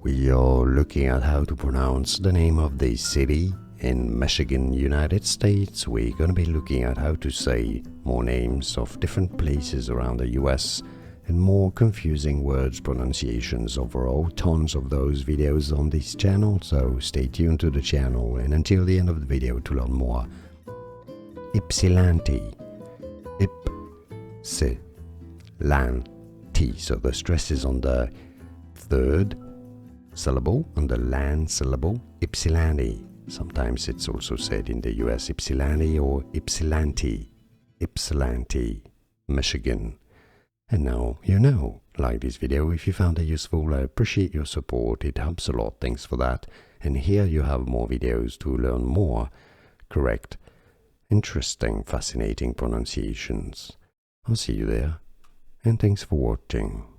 we are looking at how to pronounce the name of the city in Michigan, United States. We're going to be looking at how to say more names of different places around the US and more confusing words pronunciations overall. Tons of those videos on this channel, so stay tuned to the channel and until the end of the video to learn more. Ypsilanti. Ypsilanti. So the stress is on the third syllable, on the land syllable. Ypsilanti. Sometimes it's also said in the US Ypsilanti or Ypsilanti. Ypsilanti, Michigan. And now you know. Like this video if you found it useful. I appreciate your support. It helps a lot. Thanks for that. And here you have more videos to learn more correct, interesting, fascinating pronunciations. I'll see you there. And thanks for watching.